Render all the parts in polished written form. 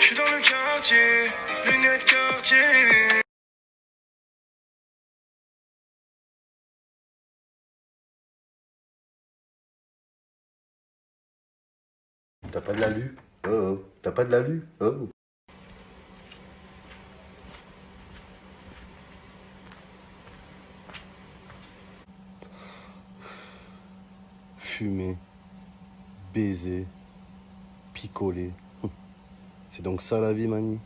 suis dans le quartier, lunettes quartier. T'as pas de l'alu? Oh, oh. T'as pas de l'alu? Oh. Fumer, baiser, picoler. C'est donc ça la vie, Mani?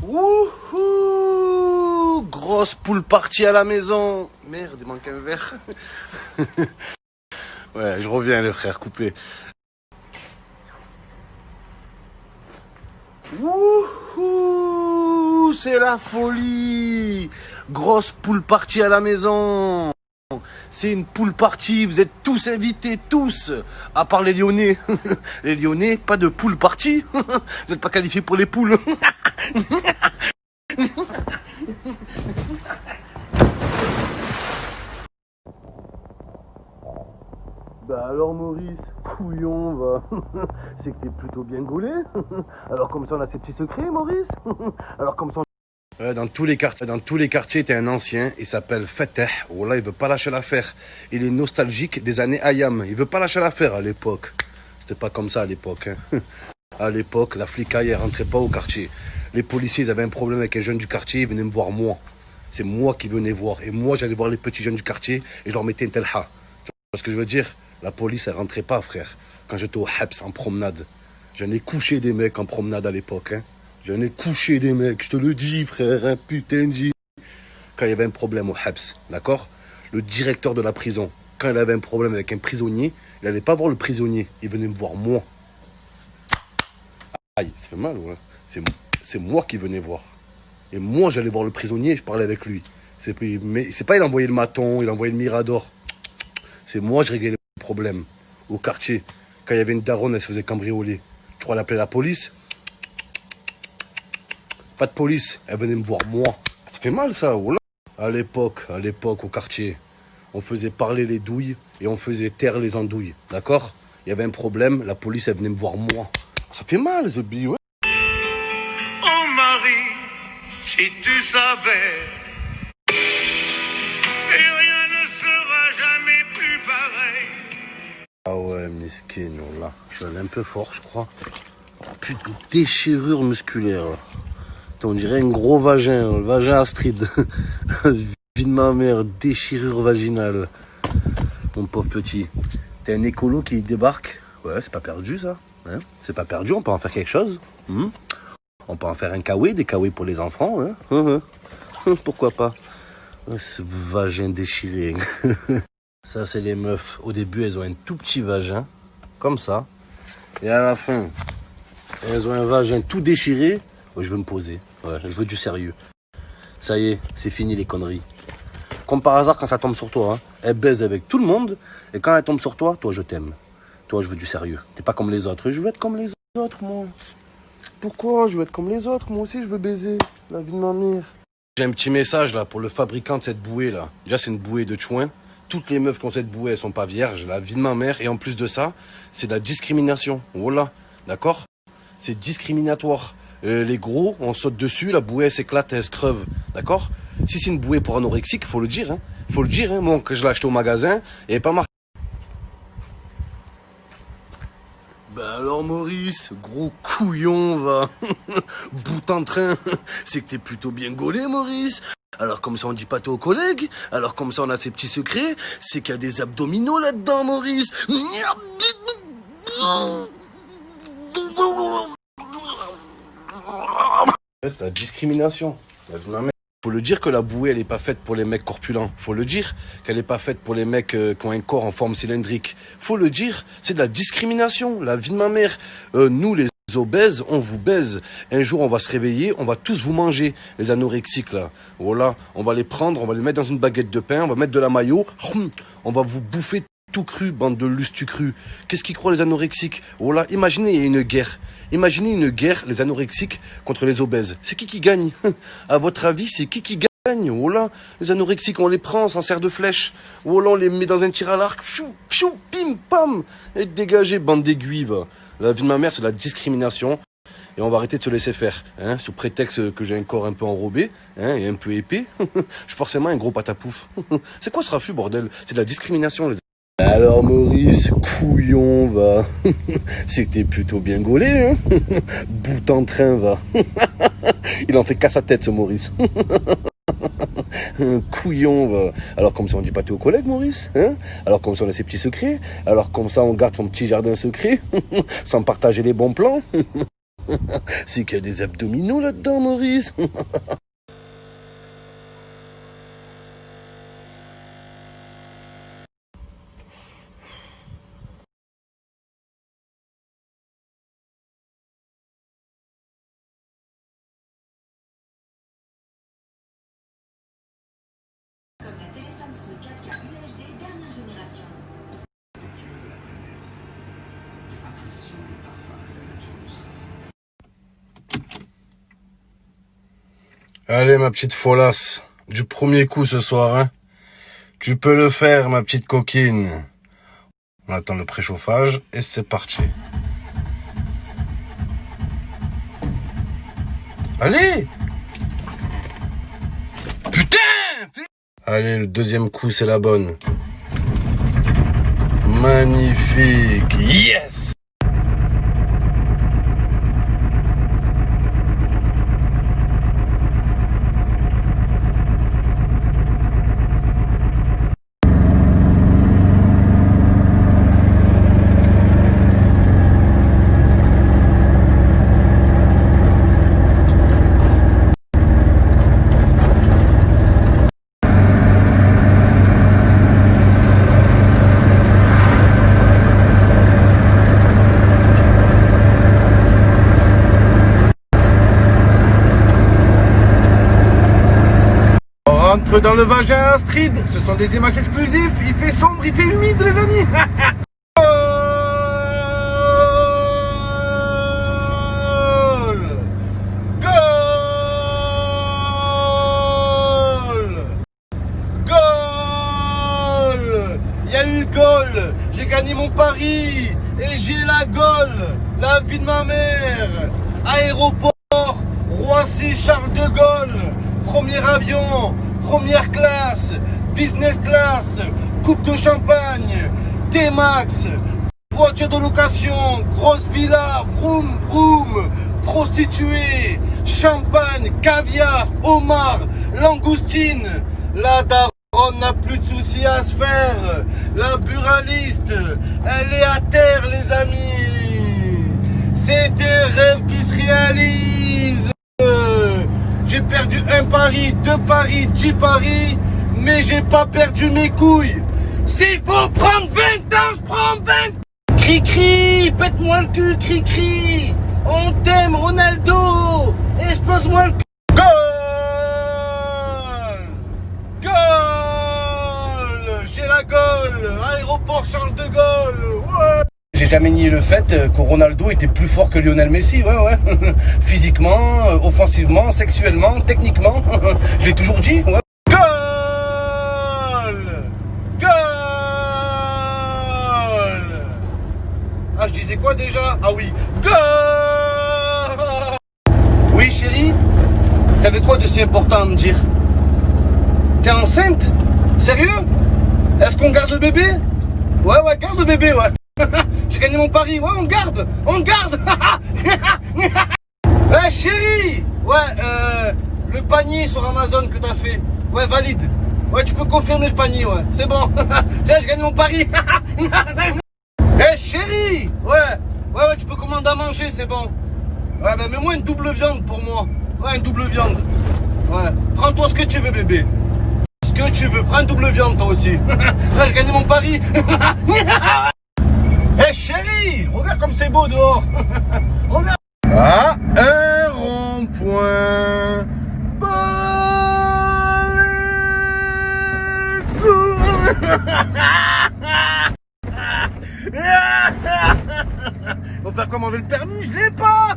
Wouhou! Grosse poule partie à la maison. Merde, il manque un verre. Ouais, je reviens, le frère, coupé. Wouhou! C'est la folie! Grosse poule partie à la maison. C'est une poule partie, vous êtes tous invités, tous, à part les Lyonnais. Les Lyonnais, pas de poule partie. Vous n'êtes pas qualifiés pour les poules. Bah alors Maurice, couillon, va. C'est que t'es plutôt bien gaulé. Alors comme ça on a ses petits secrets, Maurice. Alors comme ça dans tous les quartiers, t'es un ancien, il s'appelle Fateh. Oh là, il veut pas lâcher l'affaire. Il est nostalgique des années Ayam. Il veut pas lâcher l'affaire à l'époque. C'était pas comme ça à l'époque. Hein. À l'époque, la flicaille, elle rentrait pas au quartier. Les policiers, ils avaient un problème avec un jeune du quartier, ils venaient me voir moi. C'est moi qui venais voir. Et moi, j'allais voir les petits jeunes du quartier et je leur mettais une telha. Tu vois ce que je veux dire? La police, elle rentrait pas, frère. Quand j'étais au Habs en promenade, j'en ai couché des mecs en promenade à l'époque. Hein. J'en ai couché des mecs, je te le dis, frère, hein, putain de... Quand il y avait un problème au Habs, d'accord? Le directeur de la prison, quand il avait un problème avec un prisonnier, il n'allait pas voir le prisonnier, il venait me voir moi. Aïe, ça fait mal, ouais. C'est moi qui venais voir. Et moi, j'allais voir le prisonnier et je parlais avec lui. Mais c'est pas il envoyait le maton, il envoyait le mirador. C'est moi, je réglais les problèmes au quartier. Quand il y avait une daronne, elle se faisait cambrioler. Tu crois l'appeler la police? Pas de police, elle venait me voir moi. Ça fait mal ça, oh là. À l'époque, au quartier, on faisait parler les douilles et on faisait taire les andouilles, d'accord? Il y avait un problème, la police, elle venait me voir moi. Ça fait mal, The Bee, ouais. Oh Marie, si tu savais, et rien ne sera jamais plus pareil. Ah ouais, mesquine, oh là. Je suis allé un peu fort, je crois. Putain, déchirure musculaire, là. On dirait un gros vagin, le vagin Astrid. Vie de ma mère, déchirure vaginale. Mon pauvre petit. T'es un écolo qui débarque. Ouais, c'est pas perdu ça. Hein, c'est pas perdu, on peut en faire quelque chose. On peut en faire un kawaii, des kawaii pour les enfants. Hein. Pourquoi pas. Ce vagin déchiré. Ça, c'est les meufs. Au début, elles ont un tout petit vagin. Comme ça. Et à la fin, elles ont un vagin tout déchiré. Ouais, je veux me poser. Ouais, je veux du sérieux. Ça y est, c'est fini les conneries. Comme par hasard, quand ça tombe sur toi, hein, elle baise avec tout le monde. Et quand elle tombe sur toi, toi, je t'aime. Toi, je veux du sérieux. T'es pas comme les autres. Je veux être comme les autres, moi. Pourquoi je veux être comme les autres? Moi aussi, je veux baiser. La vie de ma mère. J'ai un petit message, là, pour le fabricant de cette bouée, là. Déjà, c'est une bouée de chouin. Toutes les meufs qui ont cette bouée, elles sont pas vierges. La vie de ma mère. Et en plus de ça, c'est de la discrimination. Voilà. D'accord? C'est discriminatoire. Les gros, on saute dessus, la bouée elle s'éclate, elle se creve, d'accord? Si c'est une bouée pour anorexique, faut le dire, hein. Faut le dire, hein. Moi, que je l'ai acheté au magasin, et pas marqué. Bah alors Maurice, gros couillon, va. Bout en train, c'est que t'es plutôt bien gaulé, Maurice. Alors comme ça on dit pas aux collègues, alors comme ça on a ses petits secrets, c'est qu'il y a des abdominaux là-dedans, Maurice. C'est la discrimination. Faut le dire que la bouée, elle est pas faite pour les mecs corpulents. Faut le dire qu'elle est pas faite pour les mecs qui ont un corps en forme cylindrique. Faut le dire, c'est de la discrimination. La vie de ma mère. Nous, les obèses, on vous baise. Un jour, on va se réveiller, on va tous vous manger, les anorexiques, là. Voilà, on va les prendre, on va les mettre dans une baguette de pain, on va mettre de la mayo, on va vous bouffer tout cru, bande de lustu cru. Qu'est-ce qu'ils croient les anorexiques? Oh là, imaginez, il y a une guerre. Imaginez une guerre, les anorexiques contre les obèses. C'est qui gagne? À votre avis, c'est qui gagne? Oh là, les anorexiques, on les prend, on s'en sert de flèches. Oh là, on les met dans un tir à l'arc. Pfiou, pfiou, pim, pam. Et dégagez, bande d'aiguilles, va. La vie de ma mère, c'est de la discrimination. Et on va arrêter de se laisser faire, hein, sous prétexte que j'ai un corps un peu enrobé, hein, et un peu épais. Je suis forcément un gros patapouf. C'est quoi ce raffut, bordel? C'est de la discrimination, les... Alors Maurice, couillon, va. C'est que t'es plutôt bien gaulé, hein. Bout en train, va. Il en fait qu'à sa tête, ce Maurice. Couillon, va. Alors comme ça on dit pas tout aux collègues, Maurice, hein. Alors comme ça on a ses petits secrets. Alors comme ça on garde son petit jardin secret, sans partager les bons plans. C'est qu'il y a des abdominaux là-dedans, Maurice. Comme la télé Samsung 4K UHD dernière génération. Allez, ma petite folasse, du premier coup ce soir, hein. Tu peux le faire, ma petite coquine. On attend le préchauffage et c'est parti. Allez! Putain! Allez, le deuxième coup, c'est la bonne. Magnifique! Yes! Entre dans le vagin Astrid, ce sont des images exclusives, il fait sombre, il fait humide les amis. Goal! Goal! Goal! Il y a eu goal, j'ai gagné mon pari et j'ai la goal, la vie de ma mère. Aéroport Roissy-Charles de Gaulle, premier avion. Première classe, business class, coupe de champagne, T-Max, voiture de location, grosse villa, vroom vroom, prostituée, champagne, caviar, homard, langoustine. La daronne n'a plus de soucis à se faire. La buraliste, elle est à terre les amis. C'est des rêves qui se réalisent. J'ai perdu un pari, 2 paris, 10 paris, mais j'ai pas perdu mes couilles. S'il faut prendre 20 ans, je prends 20. Cri-cri, pète-moi le cul, cri-cri. On t'aime, Ronaldo. Explose-moi le cul. Goal! Goal! J'ai la Gaule, aéroport Charles de Gaulle. Ouais! J'ai jamais nié le fait que Ronaldo était plus fort que Lionel Messi, ouais. Physiquement, offensivement, sexuellement, techniquement. Je l'ai toujours dit, ouais. Goal! Goal! Ah, je disais quoi déjà? Ah oui. Goal! Oui, chérie? T'avais quoi de si important à me dire? T'es enceinte? Sérieux? Est-ce qu'on garde le bébé? Ouais, garde le bébé, ouais. J'ai gagné mon pari, ouais, on garde. Eh chérie, ouais, le panier sur Amazon que t'as fait, ouais, valide. Ouais, tu peux confirmer le panier, ouais, c'est bon. Tiens, j'ai gagné mon pari. Eh chérie, ouais, tu peux commander à manger, c'est bon. Ouais, ben mets-moi une double viande pour moi. Ouais, une double viande. Ouais, prends-toi ce que tu veux, bébé. Ce que tu veux, prends une double viande toi aussi. Ouais, j'ai gagné mon pari. Eh chérie, regarde comme c'est beau dehors. Regarde. Ah, un rond-point. Pas les coups. faire quoi, m'enlever le permis? Je l'ai pas.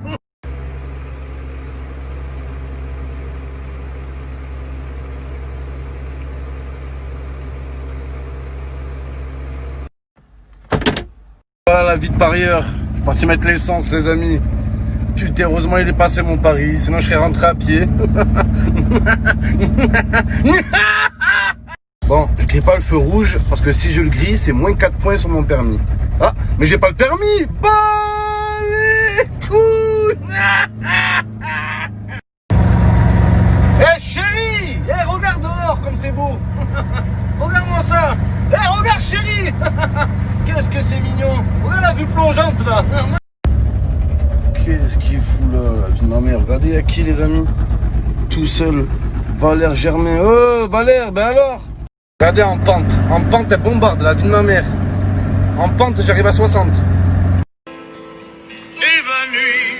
Voilà la vie de parieur. Je suis parti mettre l'essence, les amis. Putain, heureusement il est passé mon pari, sinon je serais rentré à pied. Bon, je grille pas le feu rouge, parce que si je le grille, c'est moins 4 points sur mon permis. Ah, mais j'ai pas le permis. Bah les couilles. Eh chérie, eh regarde dehors comme c'est beau. Regarde-moi ça. Eh regarde chérie. Qu'est-ce que c'est mignon. Regarde la vue plongeante là. Qu'est-ce qu'il fout là, la vie de ma mère. Regardez à qui les amis. Tout seul. Valère Germain. Oh Valère, ben alors. Regardez en pente. En pente elle bombarde, la vie de ma mère. En pente j'arrive à 60. Évanouis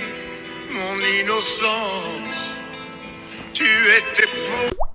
mon innocence. Tu étais pour